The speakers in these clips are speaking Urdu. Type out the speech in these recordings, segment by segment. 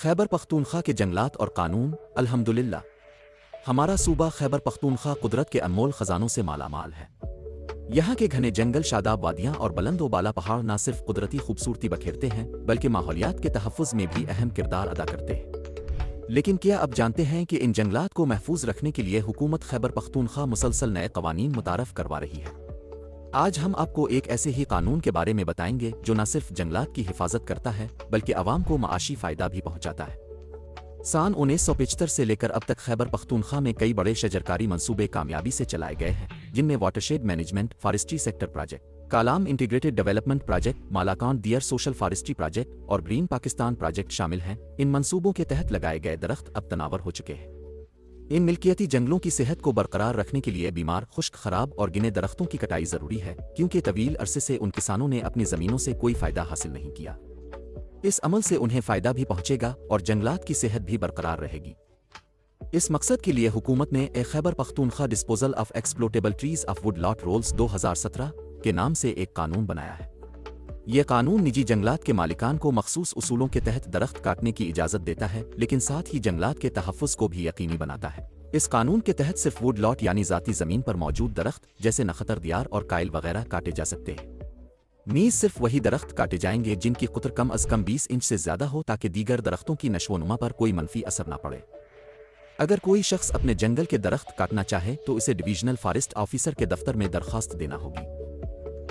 خیبر پختونخوا کے جنگلات اور قانون الحمدللہ ہمارا صوبہ خیبر پختونخوا قدرت کے انمول خزانوں سے مالا مال ہے۔ یہاں کے گھنے جنگل، شاداب وادیاں اور بلند و بالا پہاڑ نہ صرف قدرتی خوبصورتی بکھیرتے ہیں بلکہ ماحولیات کے تحفظ میں بھی اہم کردار ادا کرتے ہیں۔ لیکن کیا اب جانتے ہیں کہ ان جنگلات کو محفوظ رکھنے کے لیے حکومت خیبر پختونخوا مسلسل نئے قوانین متعارف کروا رہی ہے؟ آج ہم آپ کو ایک ایسے ہی قانون کے بارے میں بتائیں گے جو نہ صرف جنگلات کی حفاظت کرتا ہے بلکہ عوام کو معاشی فائدہ بھی پہنچاتا ہے۔ سال 1975 سے لے کر اب تک خیبر پختونخوا میں کئی بڑے شجرکاری منصوبے کامیابی سے چلائے گئے ہیں، جن میں watershed management, forestry sector project, Kalam integrated development project, Malakand Dir social forestry project اور گرین پاکستان پروجیکٹ شامل ہیں۔ ان منصوبوں کے تحت لگائے گئے درخت اب تناور ہو چکے ہیں۔ ان ملکیتی جنگلوں کی صحت کو برقرار رکھنے کے لیے بیمار، خشک، خراب اور گنے درختوں کی کٹائی ضروری ہے، کیونکہ طویل عرصے سے ان کسانوں نے اپنی زمینوں سے کوئی فائدہ حاصل نہیں کیا۔ اس عمل سے انہیں فائدہ بھی پہنچے گا اور جنگلات کی صحت بھی برقرار رہے گی۔ اس مقصد کے لیے حکومت نے Khyber Pakhtunkhwa disposal of exploitable trees of wood lot rules 2017 کے نام سے ایک قانون بنایا ہے۔ یہ قانون نجی جنگلات کے مالکان کو مخصوص اصولوں کے تحت درخت کاٹنے کی اجازت دیتا ہے، لیکن ساتھ ہی جنگلات کے تحفظ کو بھی یقینی بناتا ہے۔ اس قانون کے تحت صرف ووڈ لاٹ یعنی ذاتی زمین پر موجود درخت جیسے نخطر دیار اور کائل وغیرہ کاٹے جا سکتے ہیں۔ نیز صرف وہی درخت کاٹے جائیں گے جن کی قطر کم از کم 20 انچ سے زیادہ ہو، تاکہ دیگر درختوں کی نشو و نما پر کوئی منفی اثر نہ پڑے۔ اگر کوئی شخص اپنے جنگل کے درخت کاٹنا چاہے تو اسے ڈویژنل فارسٹ آفیسر کے دفتر میں درخواست دینا ہوگی۔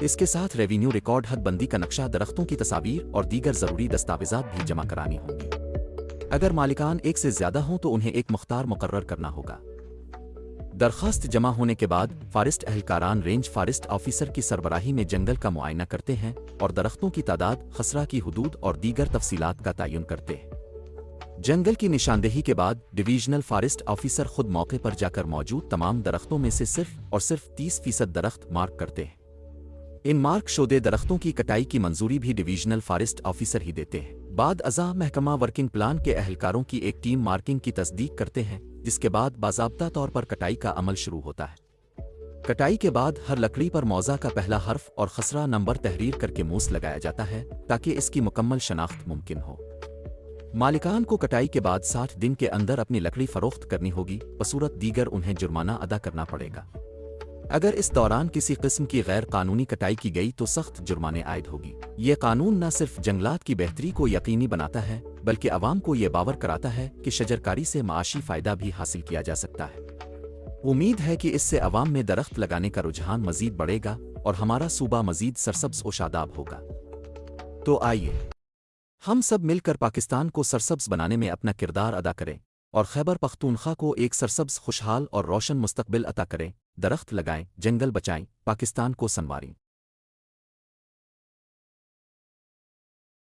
اس کے ساتھ ریونیو ریکارڈ، حد بندی کا نقشہ، درختوں کی تصاویر اور دیگر ضروری دستاویزات بھی جمع کرانی ہوں گی۔ اگر مالکان ایک سے زیادہ ہوں تو انہیں ایک مختار مقرر کرنا ہوگا۔ درخواست جمع ہونے کے بعد فارسٹ اہلکاران رینج فارسٹ آفیسر کی سربراہی میں جنگل کا معائنہ کرتے ہیں اور درختوں کی تعداد، خسرہ کی حدود اور دیگر تفصیلات کا تعین کرتے ہیں۔ جنگل کی نشاندہی کے بعد ڈویژنل فارسٹ آفیسر خود موقع پر جا کر موجود تمام درختوں میں سے صرف اور صرف 30% درخت مارک کرتے ہیں۔ ان مارک شدہ درختوں کی کٹائی کی منظوری بھی ڈویژنل فارسٹ آفیسر ہی دیتے ہیں۔ بعد ازاں محکمہ ورکنگ پلان کے اہلکاروں کی ایک ٹیم مارکنگ کی تصدیق کرتے ہیں، جس کے بعد باضابطہ طور پر کٹائی کا عمل شروع ہوتا ہے۔ کٹائی کے بعد ہر لکڑی پر موضع کا پہلا حرف اور خسرہ نمبر تحریر کر کے موس لگایا جاتا ہے تاکہ اس کی مکمل شناخت ممکن ہو۔ مالکان کو کٹائی کے بعد 60 دن کے اندر اپنی لکڑی فروخت کرنی ہوگی، بصورت دیگر انہیں جرمانہ ادا کرنا پڑے گا۔ اگر اس دوران کسی قسم کی غیر قانونی کٹائی کی گئی تو سخت جرمانے عائد ہوگی۔ یہ قانون نہ صرف جنگلات کی بہتری کو یقینی بناتا ہے بلکہ عوام کو یہ باور کراتا ہے کہ شجرکاری سے معاشی فائدہ بھی حاصل کیا جا سکتا ہے۔ امید ہے کہ اس سے عوام میں درخت لگانے کا رجحان مزید بڑھے گا اور ہمارا صوبہ مزید سرسبز و شاداب ہوگا۔ تو آئیے ہم سب مل کر پاکستان کو سرسبز بنانے میں اپنا کردار ادا کریں اور خیبر پختونخوا کو ایک سرسبز، خوشحال اور روشن مستقبل عطا کریں۔ درخت لگائیں، جنگل بچائیں، پاکستان کو سنواریں۔